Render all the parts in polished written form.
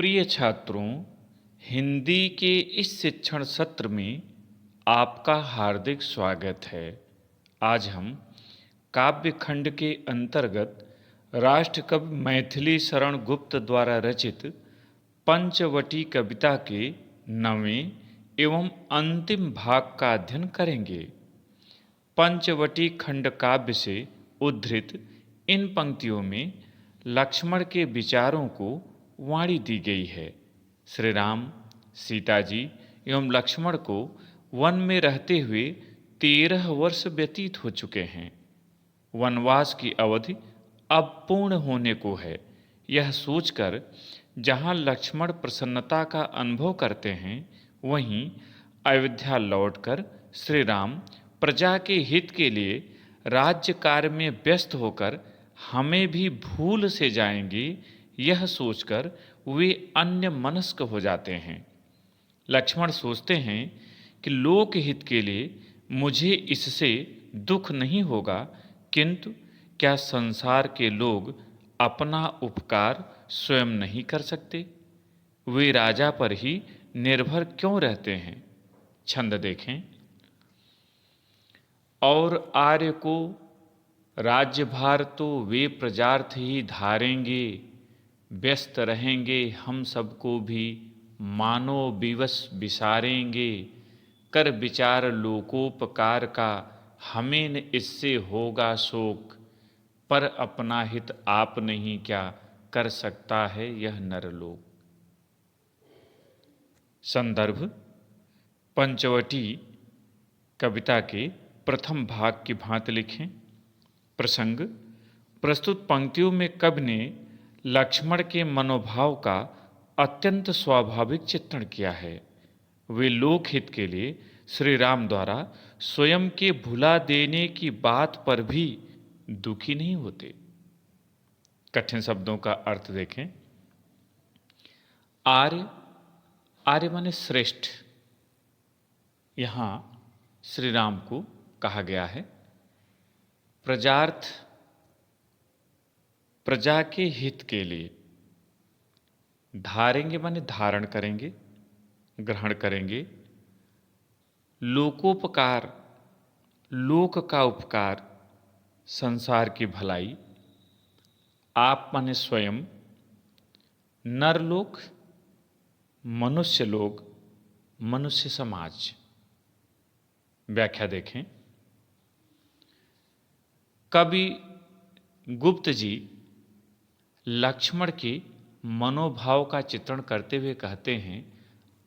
प्रिय छात्रों, हिंदी के इस शिक्षण सत्र में आपका हार्दिक स्वागत है। आज हम काव्य खंड के अंतर्गत राष्ट्रकवि मैथिली शरण गुप्त द्वारा रचित पंचवटी कविता के 9वें एवं अंतिम भाग का अध्ययन करेंगे। पंचवटी खंड काव्य से उद्धृत इन पंक्तियों में लक्ष्मण के विचारों को वाणी दी गई है। श्री राम, सीता जी एवं लक्ष्मण को वन में रहते हुए 13 वर्ष व्यतीत हो चुके हैं। वनवास की अवधि अब पूर्ण होने को है। यह सोचकर जहाँ लक्ष्मण प्रसन्नता का अनुभव करते हैं, वहीं अयोध्या लौटकर श्री राम प्रजा के हित के लिए राज्य कार्य में व्यस्त होकर हमें भी भूल से जाएंगे, यह सोचकर वे अन्य मनस्क हो जाते हैं। लक्ष्मण सोचते हैं कि लोक हित के लिए मुझे इससे दुख नहीं होगा, किंतु क्या संसार के लोग अपना उपकार स्वयं नहीं कर सकते? वे राजा पर ही निर्भर क्यों रहते हैं? छंद देखें। और आर्य को राज्यभार तो वे प्रजार्थ ही धारेंगे, व्यस्त रहेंगे हम सबको भी मानो विवश विसारेंगे। कर विचार लोकोपकार का हमें न इससे होगा शोक, पर अपना हित आप नहीं क्या कर सकता है यह नरलोक। संदर्भ पंचवटी कविता के प्रथम भाग की भांति लिखें। प्रसंग प्रस्तुत पंक्तियों में कवि ने लक्ष्मण के मनोभाव का अत्यंत स्वाभाविक चित्रण किया है। वे लोकहित के लिए श्री राम द्वारा स्वयं के भुला देने की बात पर भी दुखी नहीं होते। कठिन शब्दों का अर्थ देखें। आर्य, आर्य माने श्रेष्ठ, यहाँ श्री राम को कहा गया है। प्रजार्थ, प्रजा के हित के लिए। धारेंगे माने धारण करेंगे, ग्रहण करेंगे। लोकोपकार, लोक का उपकार, संसार की भलाई। आप माने स्वयं। नरलोक, मनुष्य लोग, मनुष्य समाज। व्याख्या देखें। कवि गुप्त जी लक्ष्मण के मनोभाव का चित्रण करते हुए कहते हैं,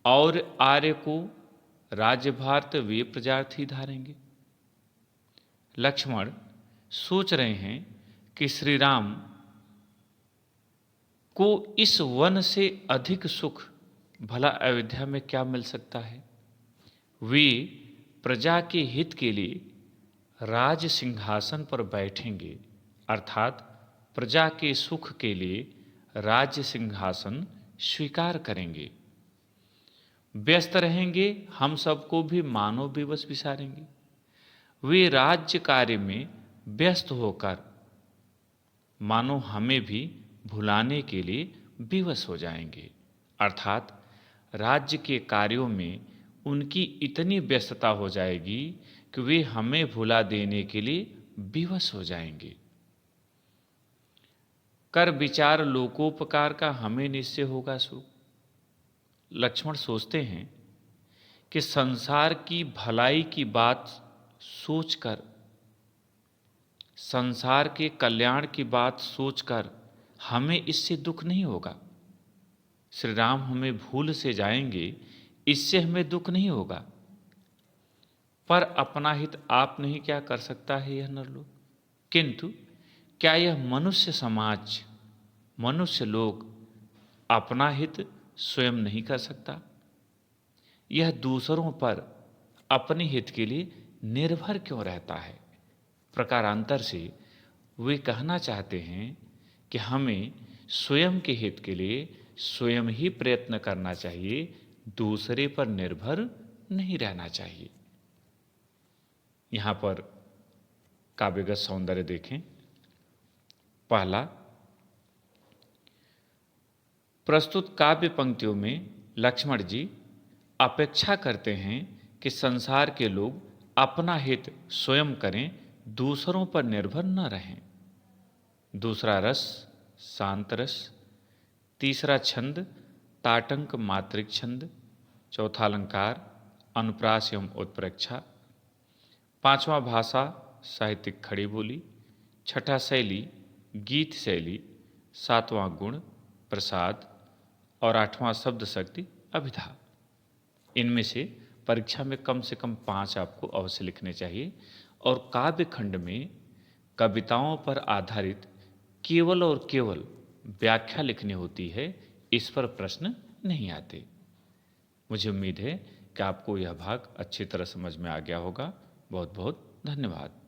और आर्य को राज्यभार तो वे प्रजार्थ ही धारेंगे। लक्ष्मण सोच रहे हैं कि श्री राम को इस वन से अधिक सुख भला अयोध्या में क्या मिल सकता है। वे प्रजा के हित के लिए राज सिंहासन पर बैठेंगे, अर्थात प्रजा के सुख के लिए राज्य सिंहासन स्वीकार करेंगे। व्यस्त रहेंगे हम सबको भी मानो विवश विसारेंगे। वे राज्य कार्य में व्यस्त होकर मानो हमें भी भुलाने के लिए विवश हो जाएंगे, अर्थात राज्य के कार्यों में उनकी इतनी व्यस्तता हो जाएगी कि वे हमें भुला देने के लिए विवश हो जाएंगे। कर विचार लोकोपकार का हमें निश्चय होगा सुख। लक्ष्मण सोचते हैं कि संसार की भलाई की बात सोचकर, संसार के कल्याण की बात सोचकर हमें इससे दुख नहीं होगा। श्री राम हमें भूल से जाएंगे, इससे हमें दुख नहीं होगा। पर अपना हित आप नहीं क्या कर सकता है यह नरलोक। किंतु क्या यह मनुष्य समाज, मनुष्य लोग अपना हित स्वयं नहीं कर सकता? यह दूसरों पर अपने हित के लिए निर्भर क्यों रहता है? प्रकारांतर से वे कहना चाहते हैं कि हमें स्वयं के हित के लिए स्वयं ही प्रयत्न करना चाहिए, दूसरे पर निर्भर नहीं रहना चाहिए। यहाँ पर काव्यगत सौंदर्य देखें। पहला, प्रस्तुत काव्य पंक्तियों में लक्ष्मण जी अपेक्षा करते हैं कि संसार के लोग अपना हित स्वयं करें, दूसरों पर निर्भर न रहें। दूसरा रस शांत रस, तीसरा छंद ताटंक मात्रिक छंद, चौथा अलंकार अनुप्रास एवं उत्प्रेक्षा, पांचवा भाषा साहित्यिक खड़ी बोली, छठा शैली गीत शैली, सातवां गुण प्रसाद और आठवां शब्द शक्ति अभिधा। इनमें से परीक्षा में कम से कम 5 आपको अवश्य लिखने चाहिए। और काव्य खंड में कविताओं पर आधारित केवल और केवल व्याख्या लिखनी होती है, इस पर प्रश्न नहीं आते। मुझे उम्मीद है कि आपको यह भाग अच्छी तरह समझ में आ गया होगा। बहुत बहुत धन्यवाद।